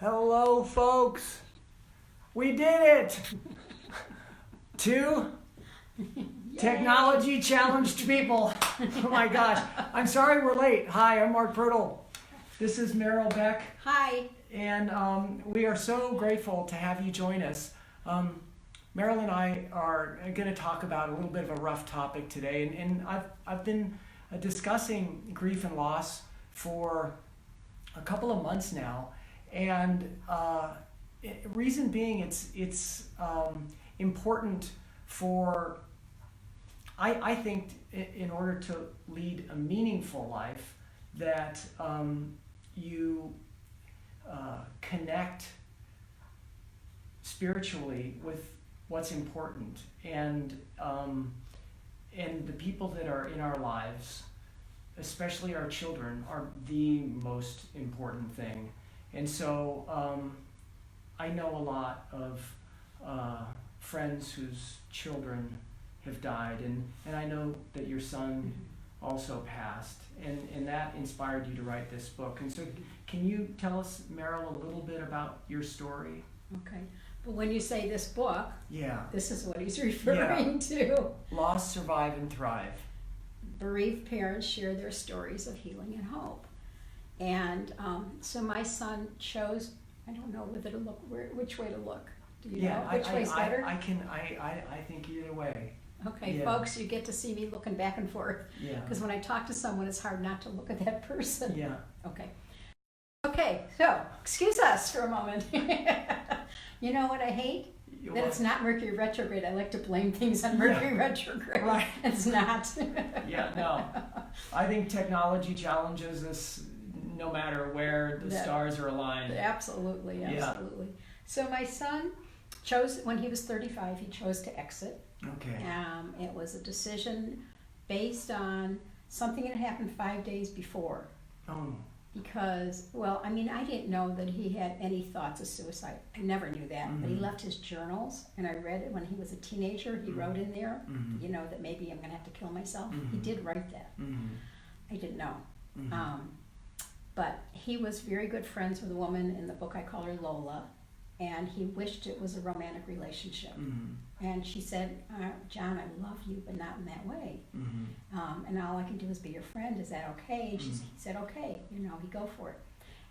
Hello, folks. We did it. Two technology challenged people. Oh my gosh. I'm sorry we're late. Hi, I'm Mark Pirtle. This is Meryl Beck. Hi. And we are so grateful to have you join us. Meryl and I are going to talk about a little bit of a rough topic today. And I've been discussing grief and loss for a couple of months now. And reason being, it's important for, I think, in order to lead a meaningful life, that you connect spiritually with what's important, and the people that are in our lives, especially our children, are the most important thing. And so I know a lot of friends whose children have died, and I know that your son also passed, and that inspired you to write this book. And so can you tell us, Meryl, a little bit about your story? Okay. But when you say this book, Yeah. this is what he's referring to. Lost, Survive, and Thrive. Bereaved parents share their stories of healing and hope. And so my son chose, I don't know whether to look, which way to look. Do you know which way's better? I think either way. Okay, Yeah. folks, you get to see me looking back and forth. Yeah. Because when I talk to someone, it's hard not to look at that person. Yeah. Okay. Okay, so excuse us for a moment. You know what I hate? That it's not Mercury retrograde. I like to blame things on Mercury retrograde. Right. It's not. Yeah, no. I think technology challenges us no matter where the stars are aligned. Absolutely, absolutely. Yeah. So my son chose, when he was 35, he chose to exit. Okay. It was a decision based on something that happened 5 days before. Oh. Because, well, I mean, I didn't know that he had any thoughts of suicide. I never knew that. Mm-hmm. But he left his journals, and I read it when he was a teenager. He wrote in there, you know, that maybe I'm going to have to kill myself. He did write that. I didn't know. But he was very good friends with a woman. In the book, I call her Lola. And he wished it was a romantic relationship. And she said, John, I love you, but not in that way. And all I can do is be your friend. Is that okay? And he said, okay, you know, he'd go for it.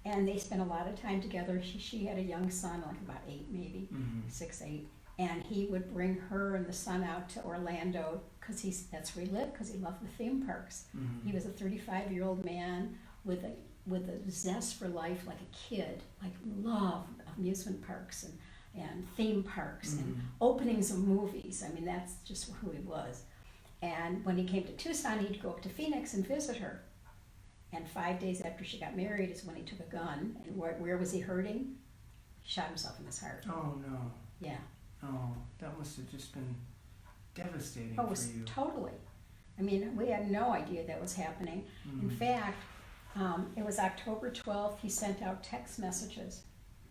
And they spent a lot of time together. She had a young son, like about 8 maybe, 6, 8. And he would bring her and the son out to Orlando, because that's where he lived, because he loved the theme parks. He was a 35-year-old man with a zest for life, like a kid, like love amusement parks and theme parks and openings of movies. I mean, that's just who he was. And when he came to Tucson, he'd go up to Phoenix and visit her. And 5 days after she got married is when he took a gun. And where was he hurting? He shot himself in his heart. Oh, no. Yeah. Oh, that must have just been devastating for you. Totally. I mean, we had no idea that was happening. In fact, it was October 12th, he sent out text messages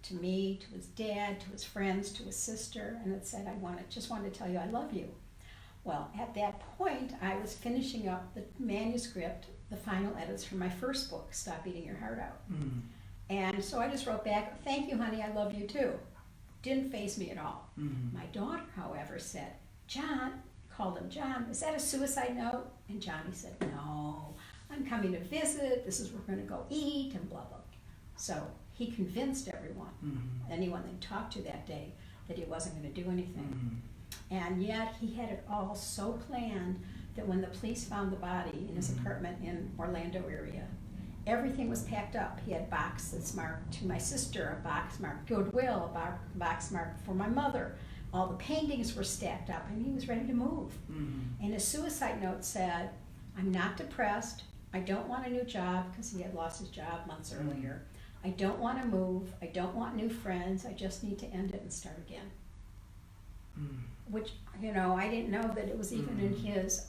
to me, to his dad, to his friends, to his sister, and it said, just wanted to tell you I love you. Well, at that point, I was finishing up the manuscript, the final edits for my first book, Stop Eating Your Heart Out. And so I just wrote back, thank you, honey, I love you too. Didn't faze me at all. My daughter, however, said, John, called him John, is that a suicide note? And Johnny said, no, I'm coming to visit, this is where we're going to go eat, and blah, blah. So he convinced everyone, anyone they talked to that day, that he wasn't going to do anything. And yet he had it all so planned that when the police found the body in his apartment in Orlando area, everything was packed up. He had boxes marked to my sister, a box marked Goodwill, a box marked for my mother. All the paintings were stacked up, and he was ready to move. And his suicide note said, I'm not depressed. I don't want a new job, because he had lost his job months earlier. I don't want to move. I don't want new friends. I just need to end it and start again. Which, you know, I didn't know that it was even in his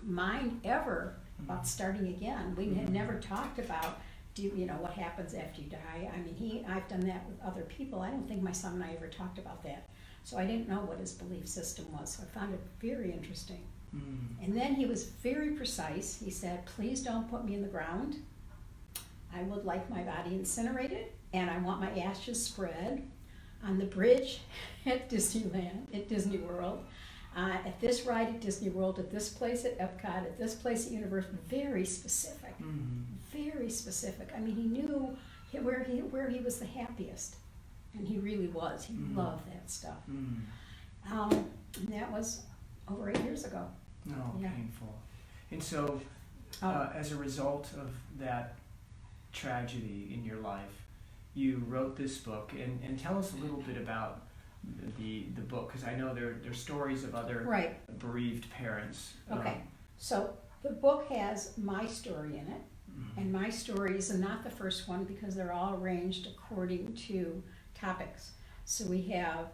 mind ever about starting again. We had never talked about, you know, what happens after you die. I mean, I've done that with other people. I don't think my son and I ever talked about that. So I didn't know what his belief system was. So I found it very interesting. And then he was very precise. He said, please don't put me in the ground. I would like my body incinerated, and I want my ashes spread on the bridge at Disneyland, at Disney World, at this ride at Disney World, at this place at Epcot, at this place at Universal. Very specific, very specific. I mean, he knew where he was the happiest, and he really was. He loved that stuff. And that was over 8 years ago. No, Yeah. painful. And so, as a result of that tragedy in your life, you wrote this book. And tell us a little bit about the book, because I know there's stories of other bereaved parents. Okay, so the book has my story in it, and my stories are not the first one because they're all arranged according to topics. So we have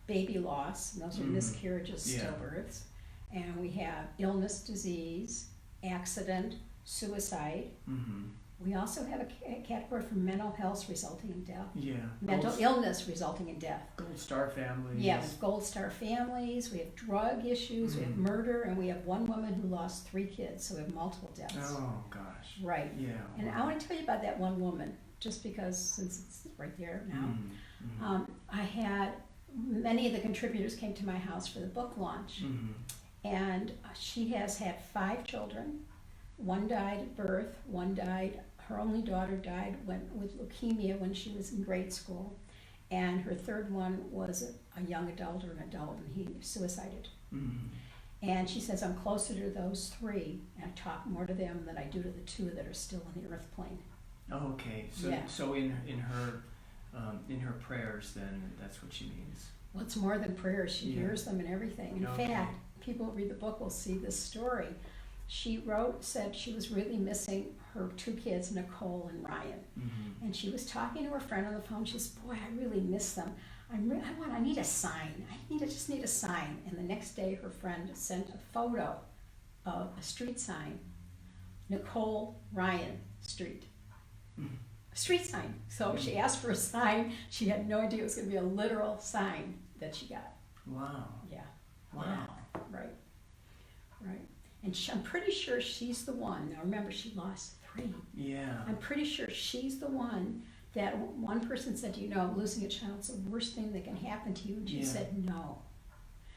baby loss, and those are miscarriages, stillbirths, and we have illness, disease, accident, suicide. We also have a category for mental health resulting in death. Yeah. Mental illness resulting in death. Gold Star families. Yeah, we have Gold Star families, we have drug issues, we have murder, and we have one woman who lost 3 kids, so we have multiple deaths. Oh, gosh. Right. Yeah. And I want to tell you about that one woman, just because, since it's right there now. I had, many of the contributors came to my house for the book launch, and she has had 5 children. One died at birth, one died, her only daughter died with leukemia when she was in grade school, and her third one was a young adult or an adult, and he suicided. And she says, I'm closer to those 3, and I talk more to them than I do to the 2 that are still on the earth plane. Oh, okay. So, so in her prayers, then that's what she means. Well, it's more than prayers. She hears them and everything. In fact, people who read the book will see this story. She said she was really missing her 2 kids, Nicole and Ryan. And she was talking to her friend on the phone. She said, boy, I really miss them. I need a sign. I just need a sign. And the next day, her friend sent a photo of a street sign, Nicole Ryan Street. A street sign. So she asked for a sign. She had no idea it was going to be a literal sign that she got. Wow. Yeah. Wow. Yeah. Right. Right. And I'm pretty sure she's the one. Now remember, she lost 3. Yeah. I'm pretty sure she's the one that one person said, losing a child's the worst thing that can happen to you. And she said, no.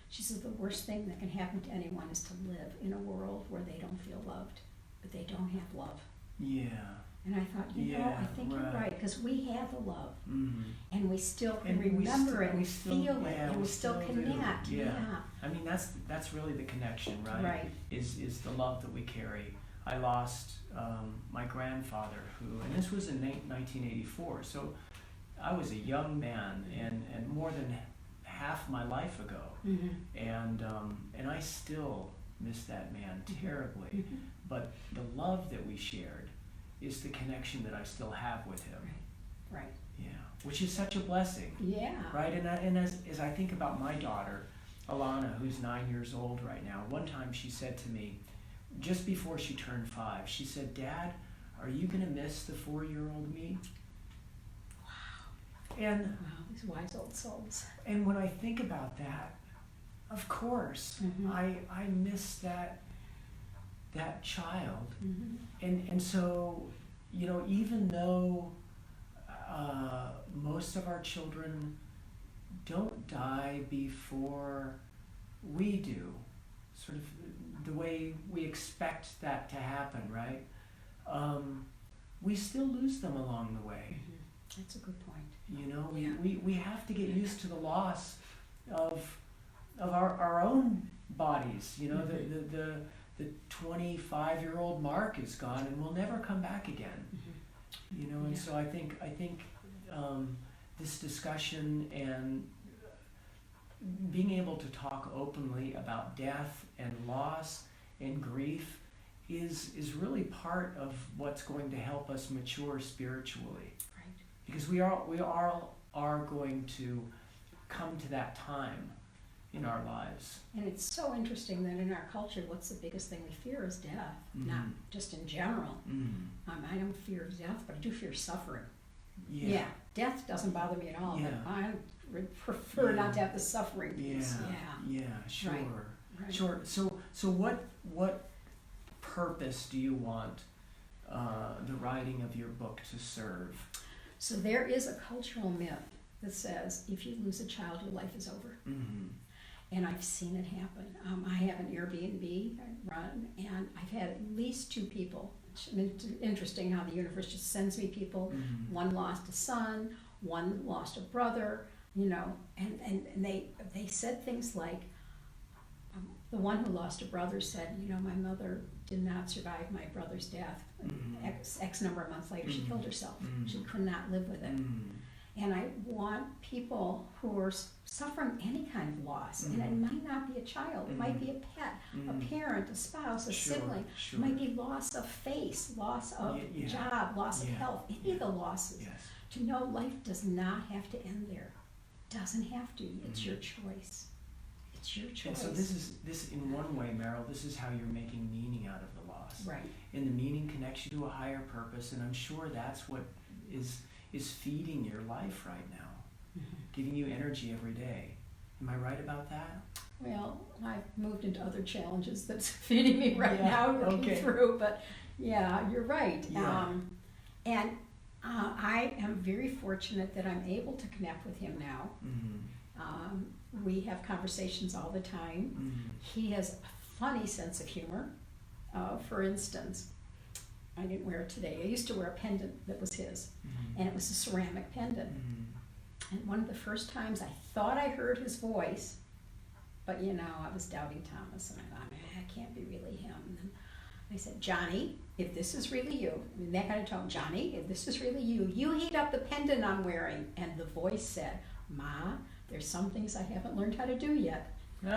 She says, the worst thing that can happen to anyone is to live in a world where they don't feel loved, but they don't have love. Yeah. And I thought, I think you're right, because we have the love, and we still can And remember it, we feel it, and we still connect. Yeah. I mean, that's really the connection, right? Right. Is the love that we carry. I lost my grandfather, and this was in 1984, so I was a young man, and more than half my life ago, and I still miss that man terribly. But the love that we shared is the connection that I still have with him. Right. Yeah, which is such a blessing. Yeah. Right, and as I think about my daughter, Alana, who's 9 years old right now, one time she said to me, just before she turned 5, she said, Dad, are you going to miss the 4-year-old me? Wow. And wow, these wise old souls. And when I think about that, of course, I miss that child. And so, even though most of our children don't die before we do, sort of the way we expect that to happen, right? We still lose them along the way. That's a good point. We have to get used to the loss of our own bodies. The 25-year-old Mark is gone and will never come back again. And so I think this discussion and being able to talk openly about death and loss and grief is really part of what's going to help us mature spiritually. Right. Because we all are going to come to that time in our lives. And it's so interesting that in our culture, what's the biggest thing we fear is death. Not just in general. I don't fear death, but I do fear suffering. Yeah. Death doesn't bother me at all, but I would prefer not to have the suffering piece. Sure. Right. Sure. So what purpose do you want the writing of your book to serve? So there is a cultural myth that says if you lose a child, your life is over. Mm-hmm. And I've seen it happen. I have an Airbnb I run, and I've had at least 2 people. It's interesting how the universe just sends me people. Mm-hmm. One lost a son, one lost a brother, you know, and they said things like, the one who lost a brother said, you know, my mother did not survive my brother's death. Mm-hmm. X number of months later, she killed herself. Mm-hmm. She could not live with it. Mm-hmm. And I want people who are suffering any kind of loss, and it might not be a child, it might be a pet, a parent, a spouse, a sibling, it might be loss of face, loss of job, loss of health, any of the losses. Yes. To know life does not have to end there. Doesn't have to. It's your choice. It's your choice. And so this in one way, Meryl, this is how you're making meaning out of the loss. Right. And the meaning connects you to a higher purpose, and I'm sure that's what is feeding your life right now, giving you energy every day. Am I right about that? Well, I've moved into other challenges that's feeding me right now, working through, but yeah, you're right. Yeah. I am very fortunate that I'm able to connect with him now. We have conversations all the time. He has a funny sense of humor. For instance, I didn't wear it today. I used to wear a pendant that was his, and it was a ceramic pendant. And one of the first times I thought I heard his voice, but you know, I was doubting Thomas, and I thought, it can't be really him. And then I said, Johnny, if this is really you, in that kind of tone, Johnny, if this is really you, you heat up the pendant I'm wearing. And the voice said, Ma, there's some things I haven't learned how to do yet. It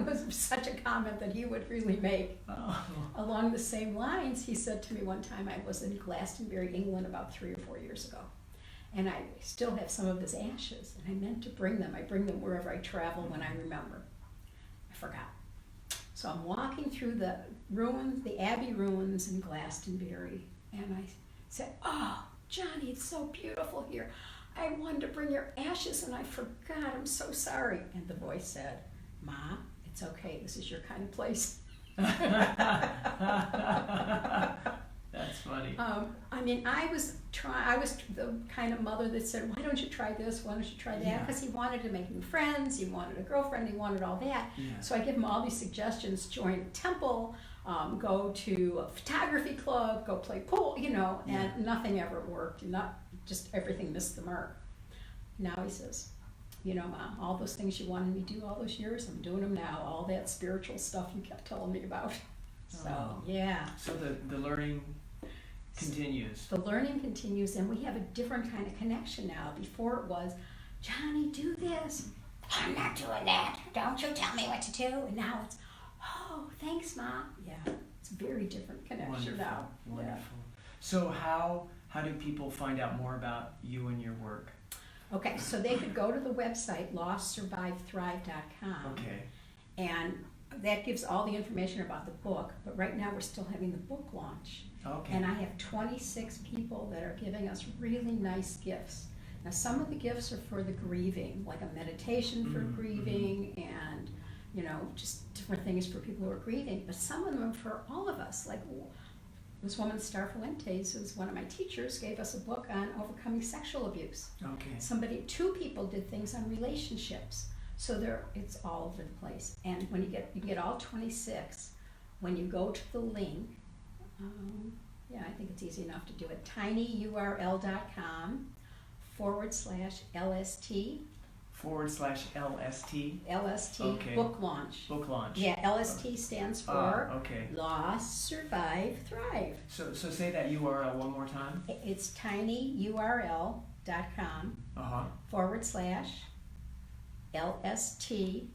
was such a comment that he would really make. Along the same lines, he said to me one time, I was in Glastonbury, England about 3 or 4 years ago, and I still have some of his ashes, and I meant to bring them. I bring them wherever I travel when I remember. I forgot. So I'm walking through the ruins, the Abbey ruins in Glastonbury, and I said, oh, Johnny, it's so beautiful here. I wanted to bring your ashes and I forgot. I'm so sorry. And the voice said, Ma, it's okay. This is your kind of place. That's funny. I mean, I was the kind of mother that said, why don't you try this? Why don't you try that? Because he wanted to make new friends. He wanted a girlfriend. He wanted all that. Yeah. So I give him all these suggestions. Join a temple, go to a photography club, go play pool, you know, and nothing ever worked. Just everything missed the mark. Now he says, you know, Mom, all those things you wanted me to do all those years, I'm doing them now. All that spiritual stuff you kept telling me about. So, yeah. So the learning continues. The learning continues, and we have a different kind of connection now. Before it was, Johnny, do this. I'm not doing that. Don't you tell me what to do. And now it's, oh, thanks, Mom. Yeah, it's a very different connection now. Wonderful. Yeah. So how do people find out more about you and your work? Okay, so they could go to the website, lostsurvivethrive.com. Okay. And that gives all the information about the book, but right now we're still having the book launch. Okay. And I have 26 people that are giving us really nice gifts. Now some of the gifts are for the grieving, like a meditation for grieving and, you know, just different things for people who are grieving, but some of them are for all of us. Like this woman, Star Fuentes, who's one of my teachers, gave us a book on overcoming sexual abuse. Okay. 2 people did things on relationships. So it's all over the place. And when you get all 26, when you go to the link, I think it's easy enough to do it, tinyurl.com/LST. /LST. LST, okay. book launch. Book launch. Yeah, LST stands for okay. Lost, Survive, Thrive. So say that URL one more time. It's tinyurl.com /LST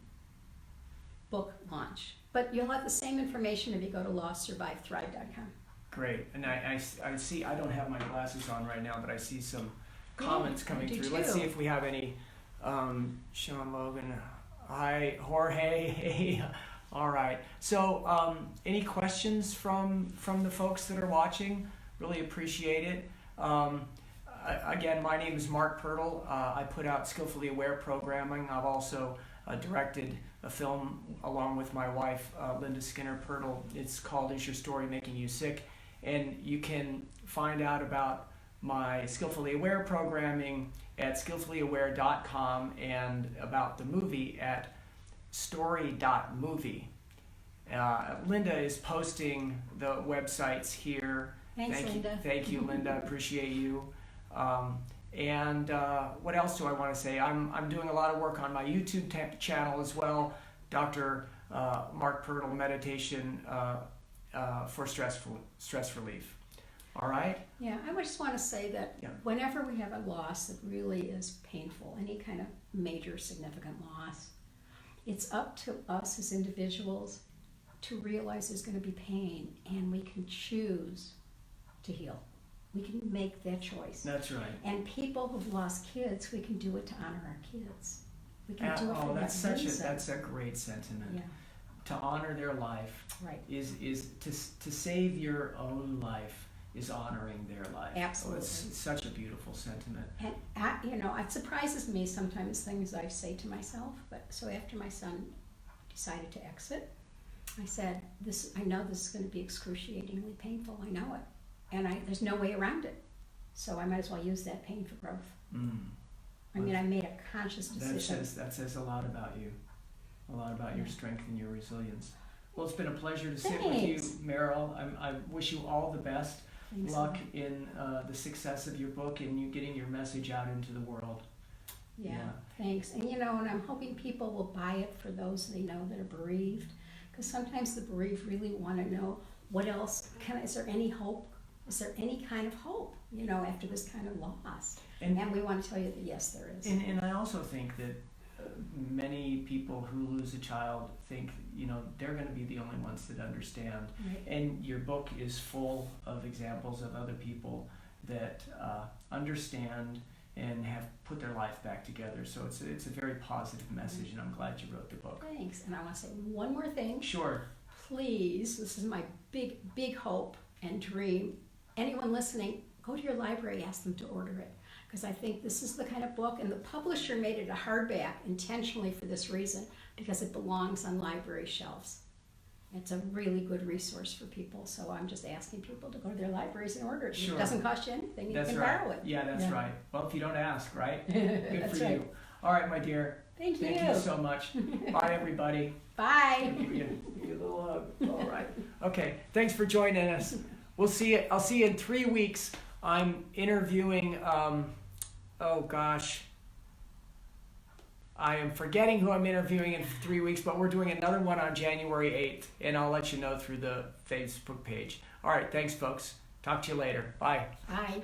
book launch. But you'll have the same information if you go to lostsurvivethrive.com. Great. And I see, I don't have my glasses on right now, but I see some comments coming through. Too. Let's see if we have any. Sean Logan, hi. Jorge, hey. All right. So any questions from the folks that are watching? Really appreciate it. Again, my name is Mark Pirtle. I put out Skillfully Aware programming. I've also directed a film along with my wife, Linda Skinner Pirtle. It's called Is Your Story Making You Sick? And you can find out about my Skillfully Aware programming at skillfullyaware.com and about the movie at story.movie. Linda is posting the websites here. Thanks, Linda. Thank you, Linda. Appreciate you. And what else do I want to say? I'm doing a lot of work on my YouTube channel as well, Dr. Mark Pirtle Meditation for stress relief. All right? Yeah, I just want to say that whenever we have a loss that really is painful, any kind of major significant loss, it's up to us as individuals to realize there's going to be pain, and we can choose to heal. We can make that choice. That's right. And people who've lost kids, we can do it to honor our kids. We can do it for that's that reason. that's a great sentiment. Yeah. To honor their life is to save your own life is honoring their life. Absolutely. It's such a beautiful sentiment. And it surprises me sometimes things I say to myself. But so after my son decided to exit, I said, I know this is going to be excruciatingly painful. I know it, and there's no way around it. So I might as well use that pain for growth. I mean, I made a conscious decision. That says a lot about you, a lot about your strength and your resilience. Well, it's been a pleasure to sit with you, Meryl. I wish you all the best. Thanks. Luck in the success of your book and you getting your message out into the world. Yeah, thanks. And and I'm hoping people will buy it for those they know that are bereaved, because sometimes the bereaved really want to know what else is there any hope? Is there any kind of hope, after this kind of loss? And we want to tell you that yes, there is. And I also think that many people who lose a child think, they're going to be the only ones that understand. Right. And your book is full of examples of other people that understand and have put their life back together. So it's a very positive message, and I'm glad you wrote the book. Thanks. And I want to say one more thing. Sure. Please, this is my big hope and dream. Anyone listening, go to your library, ask them to order it. Because I think this is the kind of book, and the publisher made it a hardback intentionally for this reason, because it belongs on library shelves. It's a really good resource for people, so I'm just asking people to go to their libraries and order it. Sure. It doesn't cost you anything, you can right. borrow it. Yeah, that's right. Well, if you don't ask, right? Good That's for right. you. All right, my dear. Thank you. Thank you so much. Bye, everybody. Bye. Give you a little hug. All right. Okay, thanks for joining us. We'll see you. I'll see you in 3 weeks. I'm interviewing, oh gosh, I am forgetting who I'm interviewing in 3 weeks, but we're doing another one on January 8th, and I'll let you know through the Facebook page. All right, thanks, folks. Talk to you later. Bye. Bye.